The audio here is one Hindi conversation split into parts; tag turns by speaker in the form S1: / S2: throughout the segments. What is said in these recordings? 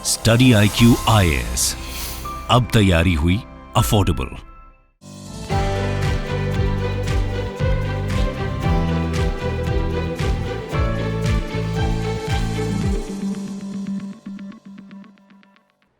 S1: स्टडी IQ IAS, अब तैयारी हुई अफोर्डेबल।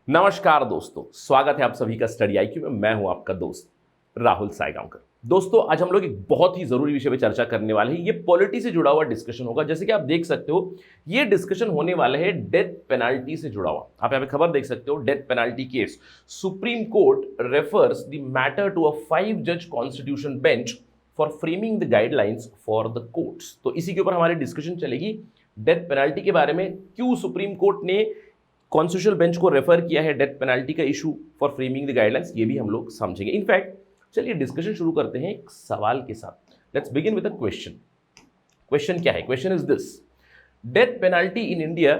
S2: नमस्कार दोस्तों, स्वागत है आप सभी का स्टडी IQ में। मैं हूं आपका दोस्त राहुल सायगांवकर। दोस्तों, आज हम लोग एक बहुत ही जरूरी विषय पे चर्चा करने वाले हैं। ये पॉलिटी से जुड़ा हुआ डिस्कशन होगा। जैसे कि आप देख सकते हो, ये डिस्कशन होने वाला है डेथ पेनाल्टी से जुड़ा हुआ। आप यहाँ पे खबर देख सकते हो, death penalty case, Supreme Court refers the matter to a 5 जज constitution bench for framing the guidelines for the courts. तो इसी के ऊपर हमारी डिस्कशन चलेगी, डेथ पेनाल्टी के बारे में। क्यों सुप्रीम कोर्ट ने कॉन्स्टिट्यूशनल बेंच को रेफर किया है डेथ पेनाल्टी का issue for framing the guidelines, ये भी हम लोग समझेंगे। इनफैक्ट चलिए डिस्कशन शुरू करते हैं एक सवाल के साथ। Let's begin with a question. Question क्या है? Question is this: death penalty in India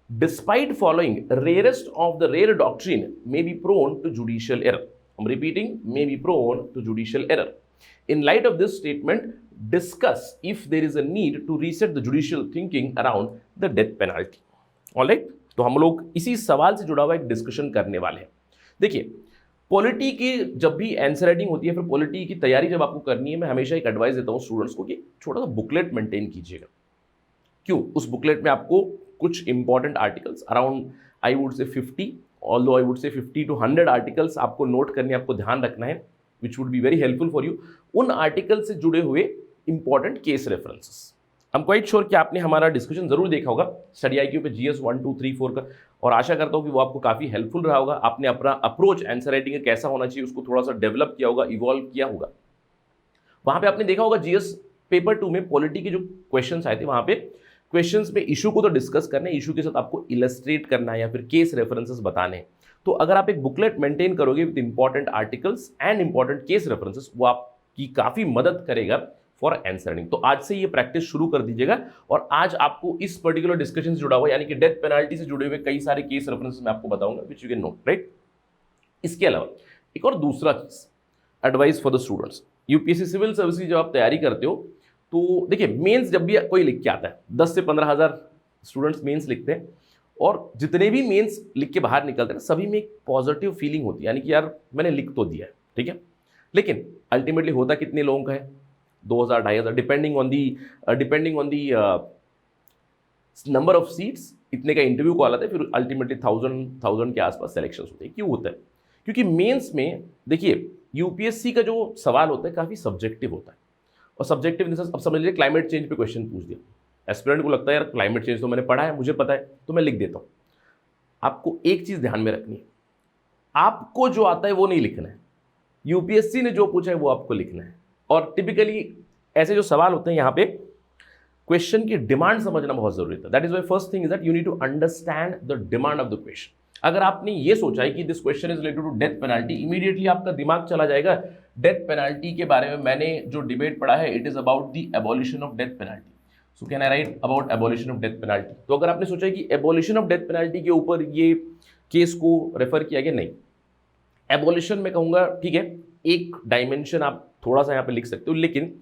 S2: despite following rarest of the rare doctrine may be prone to judicial error. I'm repeating, may be prone to judicial error. In light of this statement, discuss if there is a need to reset the judicial thinking around the death penalty. All right? तो हम लोग इसी सवाल से जुड़ा हुआ एक डिस्कशन करने वाले हैं। देखिए, पॉलिटी की जब भी आंसर राइटिंग होती है, फिर पॉलिटी की तैयारी जब आपको करनी है, मैं हमेशा एक एडवाइस देता हूँ स्टूडेंट्स को कि छोटा सा बुकलेट मेंटेन कीजिएगा। क्यों? उस बुकलेट में आपको कुछ important articles, around I would say 50, although I would say 50 to 100 articles आपको नोट करने, आपको ध्यान रखना है, which would be very helpful for you. उन आर्टिकल से जुड़े हुए important case references. I am quite sure कि आपने हमारा डिस्कशन जरूर देखा होगा स्टडी IQ पे GS 1, 2, 3, 4 का, और आशा करता हूँ कि वो आपको काफ़ी हेल्पफुल रहा होगा। आपने अपना अप्रोच आंसर राइटिंग का कैसा होना चाहिए उसको थोड़ा सा डेवलप किया होगा, इवॉल्व किया होगा। वहाँ पे आपने देखा होगा GS पेपर 2 में पॉलिटी के जो क्वेश्चंस आए थे, वहाँ पे क्वेश्चंस में इशू को तो डिस्कस करना है, इशू के साथ आपको इलस्ट्रेट करना है या फिर केस रेफरेंसेस बताने हैं। तो अगर आप एक बुकलेट मेंटेन करोगे with important articles and important case references, वो आपकी काफ़ी मदद करेगा फॉर आंसरिंग। तो आज से ये प्रैक्टिस शुरू कर दीजिएगा। और आज आपको इस पर्टिकुलर डिस्कशन से जुड़ा हुआ, यानी कि डेथ पेनाल्टी से जुड़े हुए कई सारे केस रेफरेंसेस मैं आपको बताऊंगा, which you can note, right. इसके अलावा एक और दूसरा चीज, advice for the students. UPSC civil service की जब आप तैयारी करते हो, तो देखिए, मेंस जब भी कोई लिख के आता है, 10 से 15 हज़ार स्टूडेंट्स मेंस लिखते हैं, और जितने भी मेंस लिख के बाहर निकलते हैं, सभी में एक पॉजिटिव फीलिंग होती है, यानी कि यार मैंने लिख तो दिया है, ठीक है। लेकिन अल्टीमेटली होता कितने लोगों का है? 2000, 2500, depending on the number of seats, इतने का इंटरव्यू कॉल आता है, फिर अल्टीमेटली 1000 के आसपास सिलेक्शन होते हैं। क्यों होता है? क्योंकि मेंस में देखिए, यूपीएससी का जो सवाल होता है काफ़ी सब्जेक्टिव होता है। और सब्जेक्टिव इन द सेंस, अब समझ लीजिए क्लाइमेट चेंज पे क्वेश्चन पूछ दिया, एस्पिरेंट को लगता है यार क्लाइमेट चेंज तो मैंने पढ़ा है, मुझे पता है, तो मैं लिख देता हूँ। आपको एक चीज़ ध्यान में रखनी है, आपको जो आता है वो नहीं लिखना है, यूपीएससी ने जो पूछा है वो आपको लिखना है। और टिपिकली ऐसे जो सवाल होते हैं, यहाँ पे क्वेश्चन की डिमांड समझना बहुत जरूरी था। That is why first thing is that you need to understand the demand of the question. अगर आपने ये सोचा है कि this question is related to death penalty, immediately आपका दिमाग चला जाएगा डेथ पेनाल्टी के बारे में। मैंने जो डिबेट पढ़ा है, it is about the abolition of death penalty, so can I right about abolition of death penalty. तो अगर आपने सोचा है कि एबॉलिशन ऑफ डेथ पेनाल्टी के ऊपर ये केस को रेफर किया गया, नहीं, एबॉलिशन में कहूंगा ठीक है, एक डायमेंशन आप थोड़ा सा यहाँ पे लिख सकते हो, लेकिन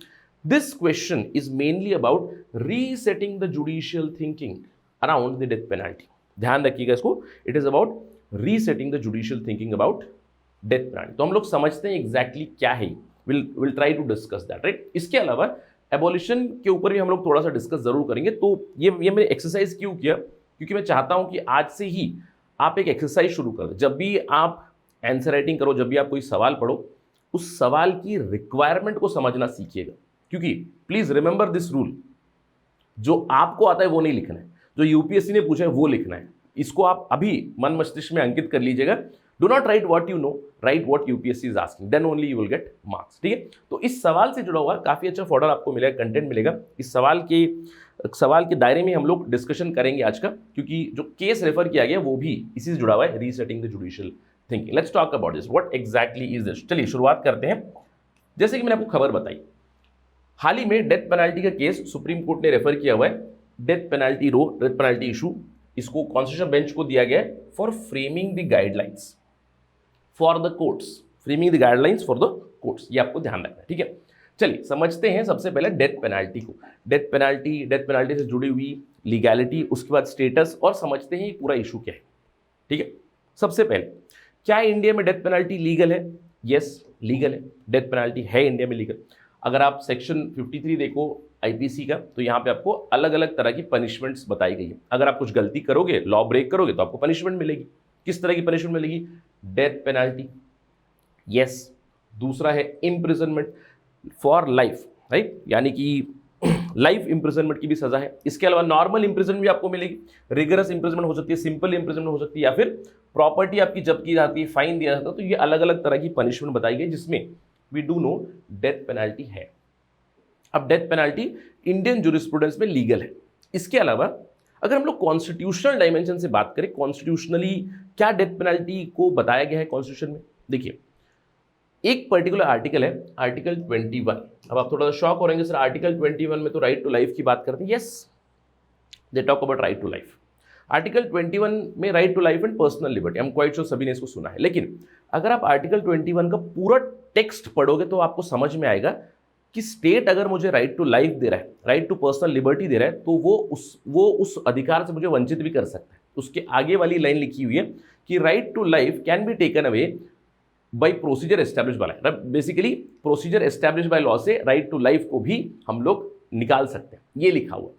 S2: this question is mainly about resetting the judicial thinking around the death penalty. ध्यान रखिएगा इसको, it is about resetting the judicial thinking about death penalty. तो हम लोग समझते हैं एग्जैक्टली क्या है, will try to discuss that, right. इसके अलावा एबॉलिशन के ऊपर भी हम लोग थोड़ा सा डिस्कस जरूर करेंगे। तो ये मैंने एक्सरसाइज क्यों किया? क्योंकि मैं चाहता हूं कि आज से ही आप एक एक्सरसाइज शुरू कर दें। जब भी आप आंसर राइटिंग करो, जब भी आप कोई सवाल पढ़ो, उस सवाल की रिक्वायरमेंट को समझना सीखिएगा। क्योंकि प्लीज रिमेंबर दिस रूल, जो आपको आता है वो नहीं लिखना है, जो यूपीएससी ने पूछा है वो लिखना है। इसको आप अभी मन मस्तिष्क में अंकित कर लीजिएगा। Do not write what you know, write what UPSC is asking, then only you will get marks, ठीक है। तो इस सवाल से जुड़ा हुआ काफी अच्छा फॉर्डर आपको मिलेगा, कंटेंट मिलेगा। इस सवाल के दायरे में हम लोग डिस्कशन करेंगे आज का, क्योंकि जो केस रेफर किया गया वो भी इसी से जुड़ा हुआ है, resetting the judicial thinking. Let's talk about this, what exactly is this. चलिए शुरुआत करते हैं। जैसे कि मैंने आपको खबर बताई, हाल ही में डेथ पेनाल्टी का केस सुप्रीम कोर्ट ने रेफर किया हुआ है। डेथ पेनाल्टी इशू, इसको कॉन्स्टिट्यूशनल बेंच को दिया गया है for framing the guidelines for the courts, framing the guidelines for the courts, ये आपको ध्यान रखना है, ठीक है। चलिए समझते हैं सबसे पहले डेथ पेनाल्टी को, डेथ पेनाल्टी से जुड़ी हुई लीगैलिटी, उसके बाद स्टेटस, और समझते हैं ये पूरा इशू क्या है, ठीक है। सबसे पहले, क्या इंडिया में डेथ पेनल्टी लीगल है? यस, लीगल है, डेथ पेनल्टी है इंडिया में लीगल। अगर आप सेक्शन 53 देखो आईपीसी का, तो यहाँ पे आपको अलग अलग तरह की पनिशमेंट्स बताई गई है। अगर आप कुछ गलती करोगे, लॉ ब्रेक करोगे, तो आपको पनिशमेंट मिलेगी। किस तरह की पनिशमेंट मिलेगी? Death penalty, yes. दूसरा है इम्प्रिजनमेंट फॉर लाइफ, राइट, यानी कि लाइफ इंप्रिजनमेंट की भी सजा है। इसके अलावा नॉर्मल इंप्रिजनमेंट भी आपको मिलेगी, रिगरस इंप्रिजनमेंट हो सकती है, सिंपल इंप्रिजनमेंट हो सकती है, या फिर प्रॉपर्टी आपकी जब्त की जाती है, फाइन दिया जाता है। तो ये अलग अलग तरह की पनिशमेंट बताई गई, जिसमें we do know death penalty है। अब डेथ पेनल्टी इंडियन जूरिस्प्रूडेंस में लीगल है। इसके अलावा अगर हम लोग कॉन्स्टिट्यूशनल डायमेंशन से बात करें, कॉन्स्टिट्यूशनली क्या डेथ पेनल्टी को बताया गया है कॉन्स्टिट्यूशन में, देखिए एक पर्टिकुलर आर्टिकल है, आर्टिकल 21। अब आप थोड़ा सा शॉक हो रहेंगे, सर आर्टिकल 21 में तो राइट टू लाइफ की बात करते हैं। Yes, they talk about right to life. Article 21 में right to life and personal liberty, हम क्वाइट श्योर सभी ने इसको सुना है। लेकिन अगर आप आर्टिकल 21 का पूरा टेक्स्ट पढ़ोगे तो आपको समझ में आएगा कि स्टेट अगर मुझे राइट टू लाइफ दे रहा है, राइट टू पर्सनल लिबर्टी दे रहा है, तो वो उस अधिकार से मुझे वंचित भी कर सकता है। उसके आगे वाली लाइन लिखी हुई है कि right to life can be taken away by procedure establish by law. Basically procedure establish by law से राइट टू लाइफ को भी हम लोग निकाल सकते हैं, ये लिखा हुआ।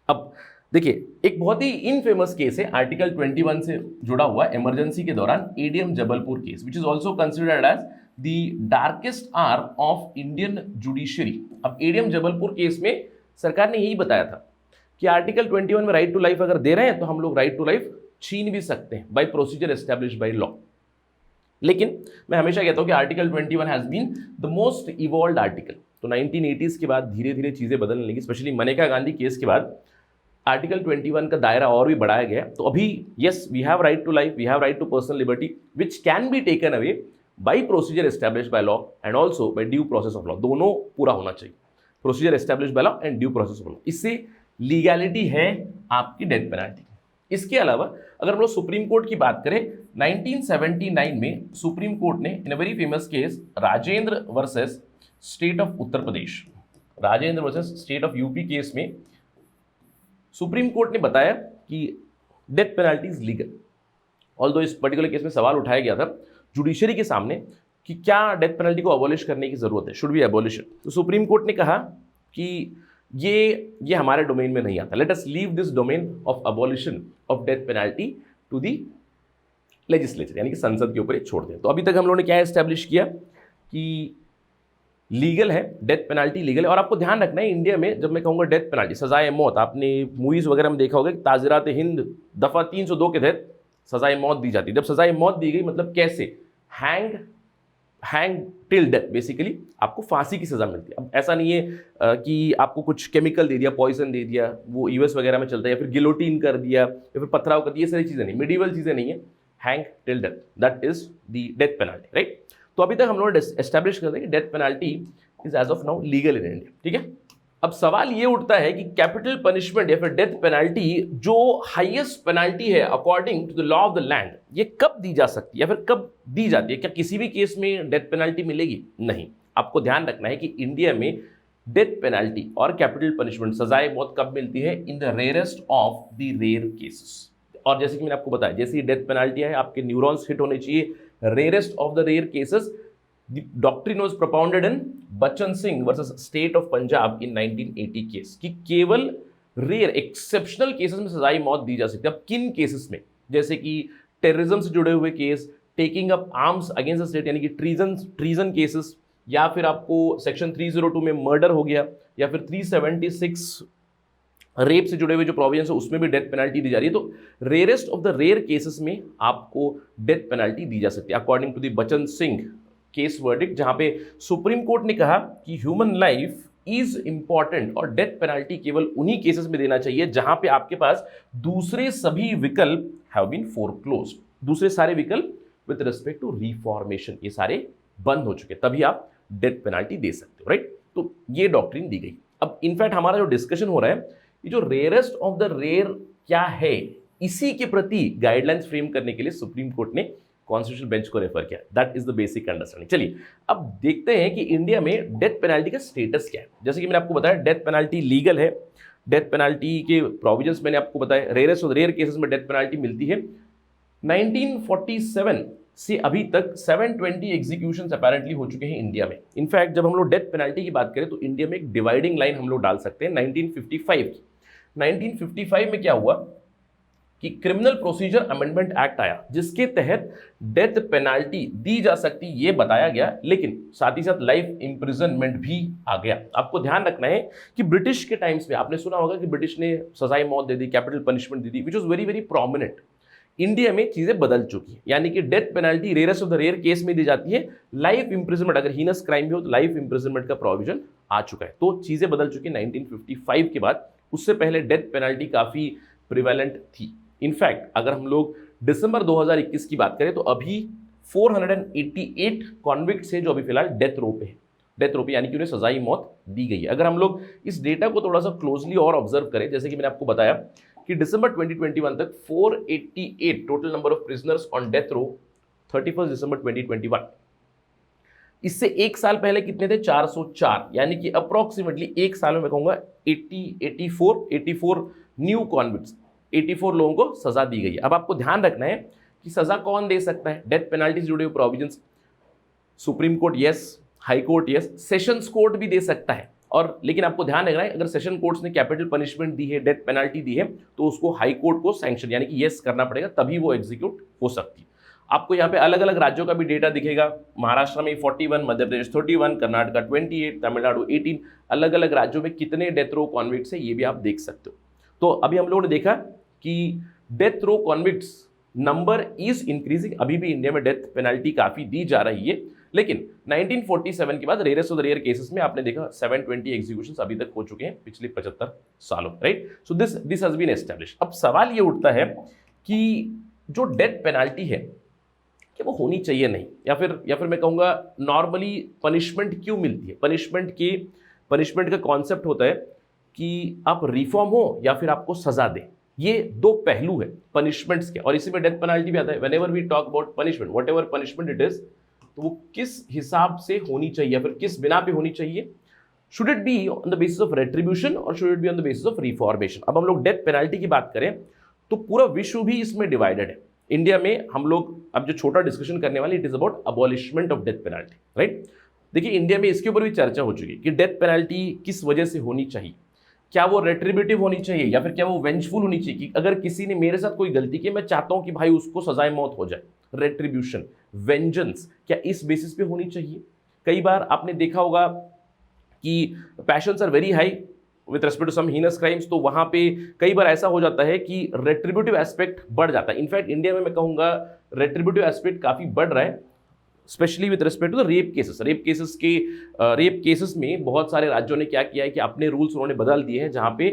S2: अब देखिए एक बहुत ही इनफेमस केस है आर्टिकल 21 से जुड़ा हुआ, इमरजेंसी के दौरान ADM Jabalpur case, which is also considered as the darkest hour of Indian judiciary. अब एडीएम जबलपुर केस में सरकार ने यही बताया था कि आर्टिकल 21 में राइट टू लाइफ अगर दे रहे हैं तो हम लोग राइट टू लाइफ छीन भी सकते हैं by procedure establish by law. लेकिन मैं हमेशा कहता हूं कि article 21 has been the most evolved article. तो 1980s के बाद धीरे धीरे चीजें बदलने लगी, स्पेशली मनेका गांधी केस के बाद आर्टिकल 21 का दायरा और भी बढ़ाया गया। तो अभी yes, we have right to life, we have right to personal liberty which can be taken away by procedure establish by law and also by due process of law. दोनों पूरा होना चाहिए, procedure establish by law and due process of law. इससे लीगैलिटी है आपकी डेथ पेनल्टी। इसके अलावा अगर हम लोग सुप्रीम कोर्ट की बात करें, 1979 में सुप्रीम कोर्ट ने in a very famous case Rajendra versus state of Uttar Pradesh, Rajendra versus state of UP case में सुप्रीम कोर्ट ने बताया कि death penalty is legal. Although इस पर्टिकुलर केस में सवाल उठाया गया था जुडिशरी के सामने कि क्या डेथ पेनल्टी को अबॉलिश करने की जरूरत है, शुड बी अबॉलिश। तो सुप्रीम कोर्ट ने कहा कि ये हमारे डोमेन में नहीं आता, let us leave this domain of abolition of death penalty to the legislature, यानी कि संसद के ऊपर छोड़ दें। तो अभी तक हम लोगों ने क्या एस्टैब्लिश किया कि लीगल है, डेथ पेनल्टी लीगल है। और आपको ध्यान रखना है इंडिया में जब मैं कहूँगा डेथ पेनल्टी, सजाए मौत, आपने मूवीज वगैरह में देखा होगा कि ताज़ीरात हिंद दफ़ा 302 के तहत सजाए मौत दी जाती है। जब सजाए मौत दी गई मतलब कैसे, हैंग टिल डेथ, बेसिकली आपको फांसी की सजा मिलती है। अब ऐसा नहीं है कि आपको कुछ केमिकल दे दिया, पॉइजन दे दिया, वो यूएस वगैरह में चलता है, या फिर गिलोटीन कर दिया, या फिर पथराव कर दिया, ये सारी चीज़ें नहीं, मिडिवल चीज़ें नहीं है। Hang till death, that is the death penalty, right. तो अभी तक हम लोग एस्टैब्लिश करते हैं कि death penalty is as of now legal in India, ठीक है। अब सवाल ये उठता है कि कैपिटल पनिशमेंट या फिर डेथ पेनल्टी जो हाईएस्ट पेनल्टी है according to the law of the land, ये कब दी जा सकती है या फिर कब दी जाती है? क्या किसी भी केस में डेथ पेनल्टी मिलेगी? नहीं। आपको ध्यान रखना है कि इंडिया में डेथ पेनल्टी और कैपिटल पनिशमेंट, सजाए मौत, कब मिलती है? In the rarest of the rare cases. और जैसे कि मैंने आपको बताया, जैसे डेथ पेनल्टी है, आपके न्यूरॉन्स हिट होने चाहिए। Rarest of the rare cases, the doctrine was propounded in Bachan Singh versus state of Punjab in 1980 case, कि केवल रेयर एक्सेप्शनल केसेस में सजाई मौत दी जा सकती है। अब किन केसेस में? जैसे कि टेररिज्म से जुड़े हुए case, taking up arms against the state, यानी कि ट्रीजन केसेस, या फिर आपको सेक्शन 302 में मर्डर हो गया, या फिर 376 रेप से जुड़े हुए जो प्रोविजंस है उसमें भी डेथ पेनल्टी दी जा रही है। तो rarest of the rare cases में आपको डेथ पेनल्टी दी जा सकती है according to the Bachan Singh case verdict, जहां पे सुप्रीम कोर्ट ने कहा कि ह्यूमन लाइफ इज इंपॉर्टेंट और डेथ पेनल्टी केवल उन्हीं केसेस में देना चाहिए जहां पे आपके पास दूसरे सभी विकल्प हैव बीन फोरक्लोज्ड, दूसरे सारे विकल्प विद रिस्पेक्ट टू रिफॉर्मेशन, ये सारे बंद हो चुके, तभी आप डेथ पेनल्टी दे सकते हो, राइट। तो ये डॉक्ट्रिन दी गई। अब इनफैक्ट हमारा जो डिस्कशन हो रहा है, ये जो रेयरेस्ट ऑफ द रेयर क्या है, इसी के प्रति गाइडलाइंस फ्रेम करने के लिए सुप्रीम कोर्ट ने कॉन्स्टिट्यूशनल बेंच को रेफर किया। That is the basic understanding. चलिए अब देखते हैं कि इंडिया में डेथ पेनल्टी का स्टेटस क्या है। जैसे कि मैंने आपको बताया डेथ पेनल्टी लीगल है, डेथ पेनल्टी के प्रोविजंस मैंने आपको बताया, रेयरेस्ट और रेयर केसेस में डेथ पेनल्टी मिलती है। 1947 से अभी तक 720 एग्जीक्यूशंस अपेरेंटली हो चुके हैं इंडिया में। इनफैक्ट जब हम लोग डेथ पेनल्टी की बात करें तो इंडिया में एक डिवाइडिंग लाइन हम लोग डाल सकते हैं 1955 की। 1955 में क्या हुआ कि क्रिमिनल प्रोसीजर अमेंडमेंट एक्ट आया, जिसके तहत डेथ पेनाल्टी दी जा सकती ये बताया गया, लेकिन साथ ही साथ लाइफ इंप्रिजनमेंट भी आ गया। आपको ध्यान रखना है कि ब्रिटिश के टाइम्स में आपने सुना होगा कि ब्रिटिश ने सजाए मौत दे दी, कैपिटल पनिशमेंट दे दी, which was very very prominent. India में चीजें बदल चुकी है, यानी कि death penalty rarest of the rare case में दी जाती है। लाइफ इंप्रिजनमेंट, अगर हीनस क्राइम भी हो तो लाइफ इंप्रिजनमेंट का प्रोविजन आ चुका है। तो चीजें बदल चुकी है 1955 के बाद। उससे पहले डेथ पेनाल्टी काफी प्रिवेलेंट थी। इनफैक्ट अगर हम लोग दिसंबर 2021 की बात करें तो अभी 488 कॉन्विक्ट्स हैं जो अभी फिलहाल डेथ रो पे है। डेथ रो पे यानी कि उन्हें सजाई मौत दी गई है। अगर हम लोग इस डेटा को थोड़ा सा क्लोजली और ऑब्जर्व करें, जैसे कि मैंने आपको बताया कि दिसंबर 2021 तक 488 total number of prisoners on death row 31 दिसंबर 2021। इससे एक साल पहले कितने थे? 404, यानी कि अप्रोक्सीमेटली एक साल में मैं कहूंगा 84 न्यू कॉन्विक्ट्स, 84 लोगों को सजा दी गई है। अब आपको ध्यान रखना है कि सजा कौन दे सकता है। डेथ पेनाल्टी से जुड़े हुए provisions, supreme court yes, high court yes, sessions court भी दे सकता है। और लेकिन आपको ध्यान रखना है, अगर सेशन कोर्ट्स ने कैपिटल पनिशमेंट दी है, डेथ पेनाल्टी दी है, तो उसको हाई कोर्ट को सैंक्शन यानी कि यस करना पड़ेगा, तभी वो एग्जीक्यूट हो सकती है। आपको यहाँ पे अलग अलग राज्यों का भी डेटा दिखेगा। महाराष्ट्र में 41, मध्य प्रदेश 31, कर्नाटका 28, तमिलनाडु 18, अलग अलग राज्यों में कितने डेथ रो कॉन्विक्ट्स है ये भी आप देख सकते हो। तो अभी हम लोगों ने देखा कि death row convicts number is increasing. अभी भी इंडिया में डेथ पेनल्टी काफी दी जा रही है, लेकिन 1947 के बाद rarest of the rare cases में आपने देखा 720 एग्जीक्यूशंस अभी तक हो चुके हैं पिछले 75 सालों, right. So this has been established. अब सवाल ये उठता है कि जो डेथ पेनल्टी है कि वो होनी चाहिए नहीं, या फिर मैं कहूँगा नॉर्मली पनिशमेंट क्यों मिलती है। पनिशमेंट का कॉन्सेप्ट होता है कि आप रिफॉर्म हो या फिर आपको सजा दे। ये दो पहलू है पनिशमेंट्स के, और इसी में डेथ पेनल्टी भी आता है। Whenever we talk about punishment, whatever punishment it is, तो वो किस हिसाब से होनी चाहिए या फिर किस बिना पे होनी चाहिए। Should it be on the basis of retribution और should it be on the basis of reformation. अब हम लोग डेथ पेनल्टी की बात करें तो पूरा विश्व भी इसमें डिवाइडेड है। इंडिया में हम लोग अब जो छोटा डिस्कशन करने वाले, it is about abolishment of death penalty, right. देखिए इंडिया में इसके ऊपर भी चर्चा हो चुकी है कि डेथ पेनल्टी किस वजह से होनी चाहिए। क्या वो रेट्रीब्यूटिव होनी चाहिए या फिर क्या वो वेंजफुल होनी चाहिए कि अगर किसी ने मेरे साथ कोई गलती की, मैं चाहता हूं कि भाई उसको सजाए मौत हो जाए। रेट्रीब्यूशन, वेंजेंस, क्या इस बेसिस पे होनी चाहिए। कई बार आपने देखा होगा कि passions are very high with respect to some heinous crimes, तो वहां पे कई बार ऐसा हो जाता है कि रेट्रीब्यूटिव एस्पेक्ट बढ़ जाता है। इनफैक्ट इंडिया में मैं कहूंगा रेट्रीब्यूटिव एस्पेक्ट काफी बढ़ रहा है, specially with respect to the rape cases में बहुत सारे राज्यों ने क्या किया है कि अपने रूल्स उन्होंने बदल दिए हैं, जहां पे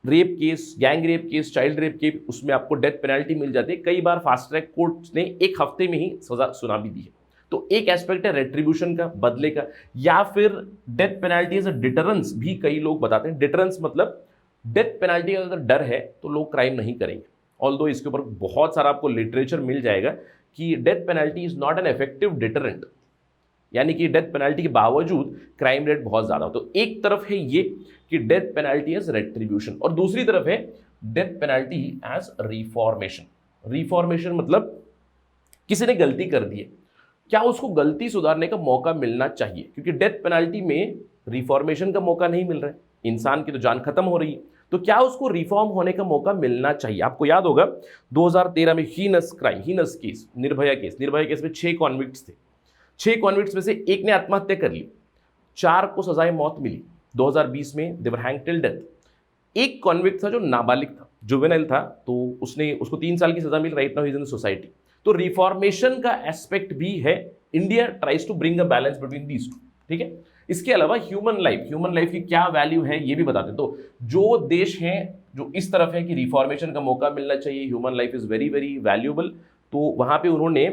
S2: rape case, gang rape case, child rape case, उसमें आपको डेथ पेनल्टी मिल जाती है। कई बार फास्ट ट्रैक कोर्ट ने एक हफ्ते में ही सजा सुना भी दी है। तो एक एस्पेक्ट है रेट्रीब्यूशन का, बदले का, या फिर death penalty as a deterrence भी कई लोग बताते हैं। डिटरेंस मतलब डेथ पेनल्टी का अगर डर है तो लोग क्राइम नहीं करेंगे। ऑल्दो इसके ऊपर बहुत सारा आपको लिटरेचर मिल जाएगा कि death penalty is not an effective deterrent, यानी कि डेथ पेनल्टी के बावजूद क्राइम रेट बहुत ज्यादा हो। तो एक तरफ है ये कि डेथ पेनल्टी एज रेट्रीब्यूशन, और दूसरी तरफ है death penalty as reformation. Reformation मतलब किसी ने गलती कर दी है, क्या उसको गलती सुधारने का मौका मिलना चाहिए, क्योंकि डेथ पेनल्टी में रिफॉर्मेशन का मौका नहीं मिल रहा है, इंसान की तो जान खत्म हो रही है, तो क्या उसको रिफॉर्म होने का मौका मिलना चाहिए। आपको याद होगा 2013 में हीनस केस, निर्भया केस में 6 कॉन्विक्ट्स थे। 6 कॉन्विक्ट्स में से एक ने आत्महत्या कर ली, 4 को सजाए मौत मिली। 2020 में दे वर हैंग्ड टिल डेथ। एक कॉन्विक्ट था जो नाबालिग था, जुवेनाइल था, तो उसको 3 साल की सजा मिल, right now he is in society. तो रिफॉर्मेशन का एस्पेक्ट भी है। India tries to bring a balance between these two, ठीक है। इसके अलावा ह्यूमन लाइफ की क्या वैल्यू है ये भी बताते हैं। तो जो देश हैं जो इस तरफ है कि रिफॉर्मेशन का मौका मिलना चाहिए, human life is very very valuable, तो वहां पे उन्होंने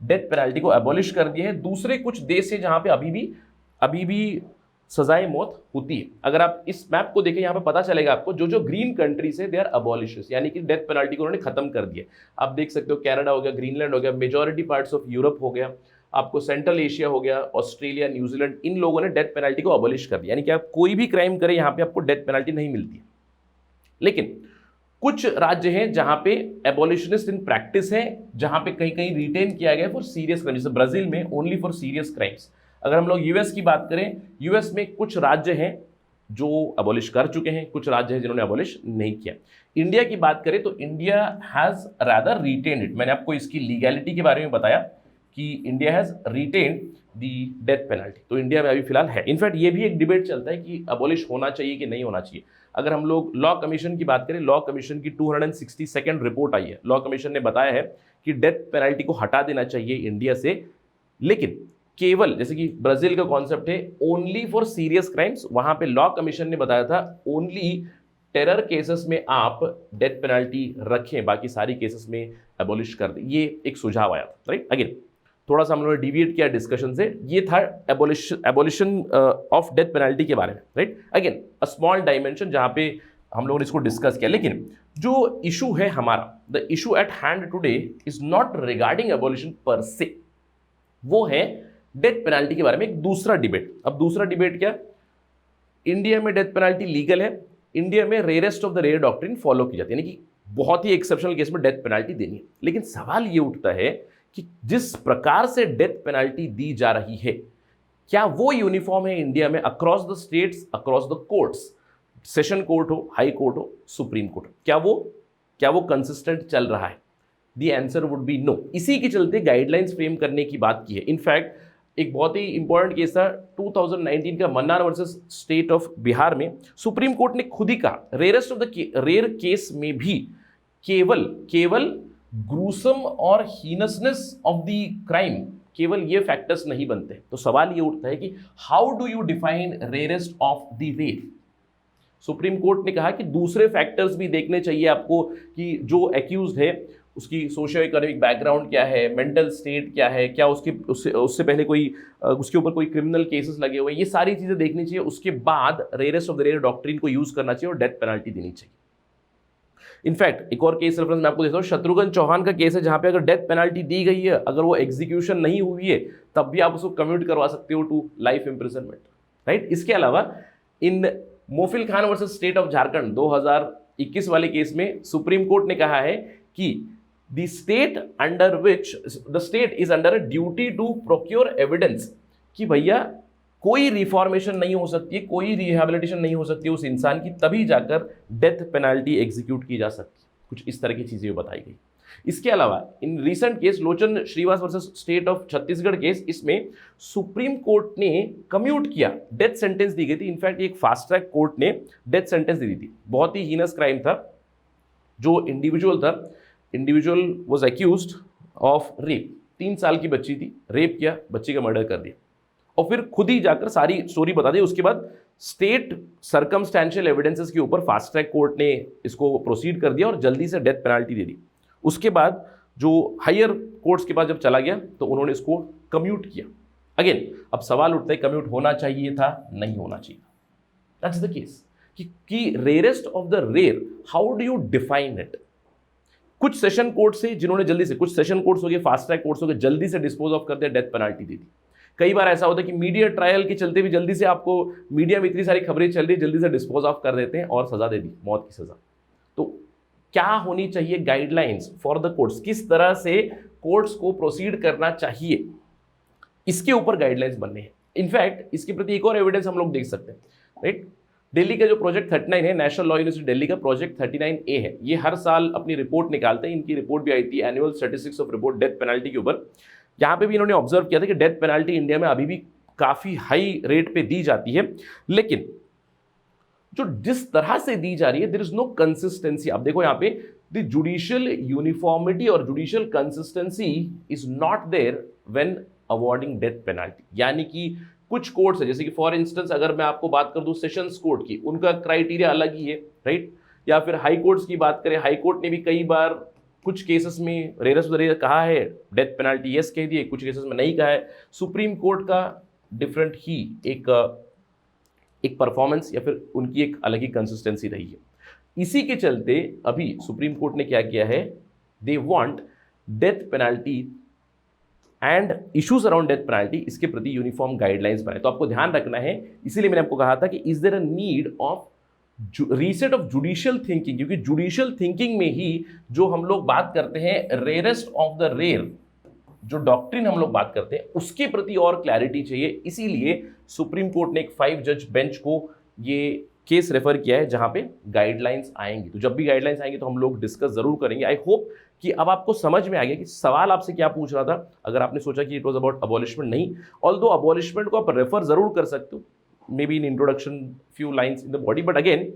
S2: डेथ पेनल्टी को एबॉलिश कर दिया है। दूसरे कुछ देश है जहां पे अभी भी सजाए मौत होती है। अगर आप इस मैप को देखें, यहाँ पे पता चलेगा आपको जो ग्रीन कंट्रीज है दे आर अबॉलिशर्स, यानी कि डेथ पेनल्टी को उन्होंने खत्म कर दिया। आप देख सकते हो कनाडा हो गया, ग्रीनलैंड हो गया, मेजॉरिटी पार्ट्स ऑफ यूरोप हो गया, आपको सेंट्रल एशिया हो गया, ऑस्ट्रेलिया, न्यूजीलैंड, इन लोगों ने डेथ पेनल्टी को अबॉलिश कर दिया। यानी कि आप कोई भी क्राइम करें यहाँ पे आपको डेथ पेनल्टी नहीं मिलती है। लेकिन कुछ राज्य हैं जहां पे एबोलिशनिस्ट इन प्रैक्टिस है, जहां पे कहीं कहीं रिटेन किया गया फॉर सीरियस क्राइम, जैसे ब्राजील में ओनली फॉर सीरियस क्राइम्स। अगर हम लोग यूएस की बात करें, यूएस में कुछ राज्य हैं जो अबॉलिश कर चुके हैं, कुछ राज्य हैं जिन्होंने अबॉलिश नहीं किया। इंडिया की बात करें तो India has rather retained it. मैंने आपको इसकी लीगैलिटी के बारे में बताया कि India has retained the death penalty, तो इंडिया में अभी फिलहाल है। इनफैक्ट ये भी एक डिबेट चलता है कि अबॉलिश होना चाहिए कि नहीं होना चाहिए। अगर हम लोग लॉ कमीशन की बात करें, लॉ कमीशन की 262nd रिपोर्ट आई है। लॉ कमीशन ने बताया है कि डेथ पेनल्टी को हटा देना चाहिए इंडिया से, लेकिन केवल जैसे कि ब्राजील का कॉन्सेप्ट है ओनली फॉर सीरियस क्राइम्स, वहां पे लॉ कमीशन ने बताया था ओनली टेरर केसेस में आप डेथ पेनल्टी रखें, बाकी सारी केसेस में एबॉलिश कर दें। ये एक सुझाव आया था, राइट। अगेन थोड़ा सा हम लोगों ने डिविएट किया डिस्कशन से, ये था एबॉलिशन ऑफ डेथ पेनल्टी के बारे में, right. Again a small dimension जहां पे हम लोगों ने इसको डिस्कस किया, लेकिन जो इशू है हमारा, the issue at hand today is not regarding abolition पर से, वो है डेथ पेनल्टी के बारे में एक दूसरा डिबेट। अब दूसरा डिबेट क्या, इंडिया में डेथ पेनल्टी लीगल है, इंडिया में rarest of the rare doctrine follow की जाती है, यानी कि बहुत ही एक्सेप्शनल केस में डेथ पेनल्टी देनी है। लेकिन सवाल ये उठता है कि जिस प्रकार से डेथ पेनल्टी दी जा रही है, क्या वो यूनिफॉर्म है इंडिया में across the states, across the courts, session court हो, हाई कोर्ट हो, सुप्रीम कोर्ट हो, क्या वो कंसिस्टेंट चल रहा है? The answer would be no. इसी के चलते गाइडलाइंस फ्रेम करने की बात की है। इनफैक्ट एक बहुत ही इंपॉर्टेंट केस था 2019 का Mannar versus state of Bihar में। सुप्रीम कोर्ट ने खुद ही कहा rarest of the rare case में भी केवल ग्रूसम और हीनसनेस ऑफ द क्राइम, केवल ये फैक्टर्स नहीं बनते। तो सवाल ये उठता है कि how do you define rarest of the rare? Supreme court ने कहा कि दूसरे फैक्टर्स भी देखने चाहिए आपको, कि जो एक्यूज्ड है उसकी सोशियो इकोनॉमिक बैकग्राउंड क्या है, मेंटल स्टेट क्या है, क्या उससे पहले कोई उसके ऊपर कोई क्रिमिनल केसेस लगे हुए, ये सारी चीज़ें देखनी चाहिए। उसके बाद rarest of the rare doctrine को यूज़ करना चाहिए और डेथ पेनल्टी देनी चाहिए। इनफैक्ट एक और केस रेफरेंस मैं आपको देता हूँ, शत्रुघ्न चौहान का केस है, जहाँ पे अगर डेथ पेनल्टी दी गई है, अगर वो एग्जीक्यूशन नहीं हुई है, तब भी आप उसको कम्यूट करवा सकते हो टू लाइफ इम्प्रिजनमेंट, राइट। इसके अलावा in Mofil Khan versus state of Jharkhand 2021 वाले केस में सुप्रीम कोर्ट ने कहा है कि the state is under a duty to procure evidence, कि भैया कोई रिफॉर्मेशन नहीं हो सकती है, कोई रिहेबिलिटेशन नहीं हो सकती है उस इंसान की, तभी जाकर डेथ पेनल्टी एग्जीक्यूट की जा सकती है। कुछ इस तरह की चीजें बताई गई। इसके अलावा in recent case Lochan Shrivas versus state of Chhattisgarh case, इसमें सुप्रीम कोर्ट ने कम्यूट किया, डेथ सेंटेंस दी गई थी। इनफैक्ट एक फास्ट ट्रैक कोर्ट ने डेथ सेंटेंस दी थी। बहुत ही हीनस क्राइम था। जो individual was accused of rape, 3 साल की बच्ची थी, रेप किया, बच्ची का मर्डर कर दिया और फिर खुद ही जाकर सारी स्टोरी बता दी। उसके बाद स्टेट सर्कमस्टेंशियल एविडेंसेस के ऊपर फास्ट ट्रैक कोर्ट ने इसको प्रोसीड कर दिया और जल्दी से डेथ पेनल्टी दे दी। उसके बाद जो हायर कोर्ट्स के पास जब चला गया तो उन्होंने इसको कम्यूट किया। अगेन अब सवाल उठता है कम्यूट होना चाहिए था, नहीं होना चाहिए? दैट्स द केस कि rarest of the rare, how do you define it? कुछ सेशन कोर्ट से जिन्होंने जल्दी से, कुछ सेशन कोर्ट्स हो गए, फास्ट ट्रैक कोर्ट्स हो गए, जल्दी से डिस्पोज ऑफ कर दिया, डेथ पेनल्टी दे दी। कई बार ऐसा होता है कि मीडिया ट्रायल के चलते भी जल्दी से, आपको मीडिया में इतनी सारी खबरें चल रही है, जल्दी से डिस्पोज ऑफ कर देते हैं और सजा दे दी, मौत की सजा। तो क्या होनी चाहिए गाइडलाइंस फॉर द कोर्ट्स, किस तरह से कोर्ट्स को प्रोसीड करना चाहिए, इसके ऊपर गाइडलाइंस बनने हैं। इनफैक्ट इसके प्रति एक और एविडेंस हम लोग देख सकते हैं, राइट। दिल्ली का जो प्रोजेक्ट 39 है, नेशनल लॉ यूनिवर्सिटी दिल्ली का प्रोजेक्ट 39A है, ये हर साल अपनी रिपोर्ट निकालते हैं। इनकी रिपोर्ट भी आई थी, annual statistics of report death penalty के ऊपर। यहाँ पे भी इन्होंने ऑब्जर्व किया था कि डेथ पेनल्टी इंडिया में अभी भी काफ़ी हाई रेट पे दी जाती है, लेकिन जो जिस तरह से दी जा रही है, देयर इज नो कंसिस्टेंसी। अब देखो यहाँ पे द जुडिशियल यूनिफॉर्मिटी और judicial consistency is not there when awarding death penalty. यानी कि कुछ कोर्ट्स है, जैसे कि फॉर इंस्टेंस अगर मैं आपको बात कर दूं सेशंस कोर्ट की, उनका क्राइटेरिया अलग ही है, राइट। या फिर हाई कोर्ट्स की बात करें, हाई कोर्ट ने भी कई बार कुछ केसेस में रेयरेस्ट ऑफ द रेयर कहा है, डेथ पेनल्टी यस कह दिए, कुछ केसेस में नहीं कहा है। सुप्रीम कोर्ट का डिफरेंट ही एक परफॉर्मेंस या फिर उनकी एक अलग ही कंसिस्टेंसी रही है। इसी के चलते अभी सुप्रीम कोर्ट ने क्या किया है, they want death penalty and issues around death penalty, इसके प्रति यूनिफॉर्म गाइडलाइंस बनाए। तो आपको ध्यान रखना है, इसीलिए मैंने आपको कहा था कि is there a need of reset of judicial thinking, क्योंकि जुडिशियल थिंकिंग में ही जो हम लोग बात करते हैं रेयरेस्ट ऑफ द रेयर, जो डॉक्ट्रिन हम लोग बात करते हैं उसके प्रति और क्लैरिटी चाहिए। इसीलिए सुप्रीम कोर्ट ने एक 5 जज बेंच को ये केस रेफर किया है जहां पे गाइडलाइंस आएंगी। तो जब भी गाइडलाइंस आएंगी तो हम लोग डिस्कस जरूर करेंगे। आई होप कि अब आपको समझ में आ गया कि सवाल आपसे क्या पूछ रहा था। अगर आपने सोचा कि इट वाज अबाउट अबॉलिशमेंट, नहीं, ऑल्दो अबॉलिशमेंट को आप रेफर जरूर कर सकते हो, maybe in introduction few lines in the body, but again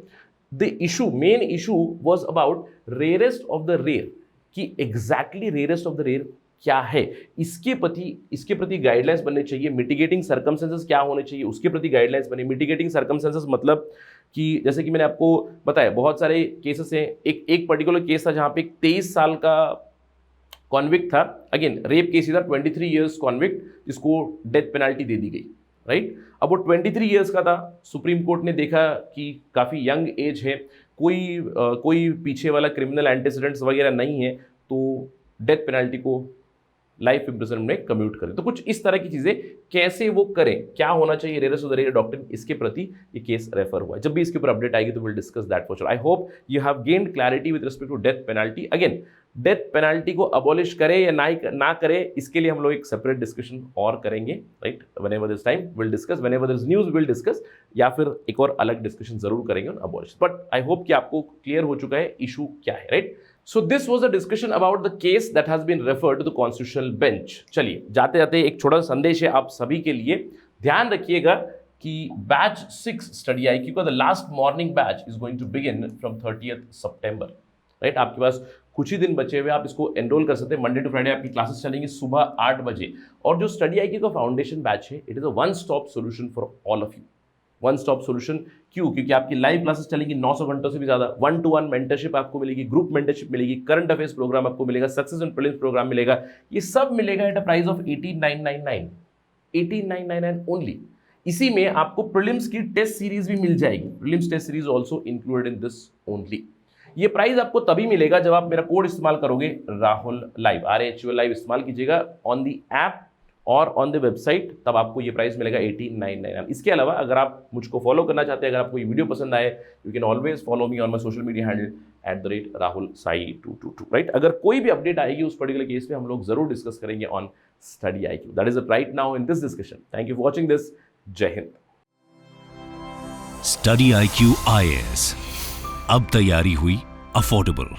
S2: the issue, main issue was about rarest of the rare, कि exactly rarest of the rare क्या है, इसके प्रति गाइडलाइंस बनने चाहिए। मिटिगेटिंग सर्कमस्टेंसेस क्या होने चाहिए, उसके प्रति गाइडलाइंस बने। मिटिगेटिंग सर्कमस्टेंसेस मतलब कि जैसे कि मैंने आपको बताया बहुत सारे केसेस हैं। एक पर्टिकुलर केस था जहां पे एक 23 साल का कॉन्विक्ट था, अगेन रेप केस ही था, 23 ईयर्स कॉन्विक्ट, जिसको डेथ पेनल्टी दे दी गई, राइट। अब वो 23 ईयर्स का था, सुप्रीम कोर्ट ने देखा कि काफ़ी यंग एज है, कोई पीछे वाला क्रिमिनल एंटीसीडेंट्स वगैरह नहीं है, तो डेथ पेनल्टी को लाइफ इम्प्रिजनमेंट में कम्यूट करें। तो कुछ इस तरह की चीज़ें कैसे वो करें, क्या होना चाहिए rarest of the rare doctrine, इसके प्रति ये केस रेफर हुआ है। जब भी इसके ऊपर अपडेट आएगी तो will discuss that for sure. I hope you have gained clarity with respect to death penalty. Again death penalty को अबॉलिश करे या ना करे, इसके लिए हम लोग एक सेपरेट डिस्कशन और करेंगे, right. Whenever this time will discuss, whenever there is news will discuss, या फिर एक और अलग डिस्कशन जरूर करेंगे on abolition. But I hope कि आपको क्लियर हो चुका है इशू क्या है, right. So this was a discussion about the case that has been referred to the constitutional bench. चलिए जाते जाते एक छोटा सा संदेश है आप सभी के लिए। ध्यान रखिएगा कि बैच 6 स्टडी IQ का the last morning batch is going to begin from 30th सितंबर, राइट। आपके पास कुछ ही दिन बचे हुए, आप इसको एनरोल कर सकते हैं। मंडे टू फ्राइडे आपकी क्लासेस चलेंगी सुबह 8 बजे। और जो स्टडी IQ का फाउंडेशन बैच है, it is a one stop solution for all of you. One stop solution क्यों? क्योंकि आपकी लाइव क्लासेस चलेंगी 900 घंटों से भी ज़्यादा। 1-to-1 मेंटरशिप आपको मिलेगी, ग्रुप मेंटरशिप मिलेगी, करंट अफेयर्स प्रोग्राम आपको मिलेगा, सक्सेस एंड प्रीलिम्स प्रोग्राम मिलेगा। ये सब मिलेगा at a price of 18,999, 18,999 only. इसी में आपको प्रीलिम्स की टेस्ट सीरीज भी मिल जाएगी, prelims test series also included in this only. ये प्राइस आपको तभी मिलेगा जब आप मेरा कोड इस्तेमाल करोगे, राहुल लाइव, RAHUL लाइव इस्तेमाल कीजिएगा ऑन दी ऐप और ऑन द वेबसाइट, तब आपको ये प्राइस मिलेगा 18,999। इसके अलावा अगर आप मुझको फॉलो करना चाहते हैं, अगर आपको ये वीडियो पसंद आए, you can always follow me on my social media handle @RahulSai222, right. अगर कोई भी अपडेट आएगी उस पर्टिकुलर केस पे हम लोग जरूर डिस्कस करेंगे on study IQ। That is it right now in this discussion. Thank you for watching this. जय हिंद।
S1: स्टडी IQ IAS, अब तैयारी हुई अफोर्डेबल।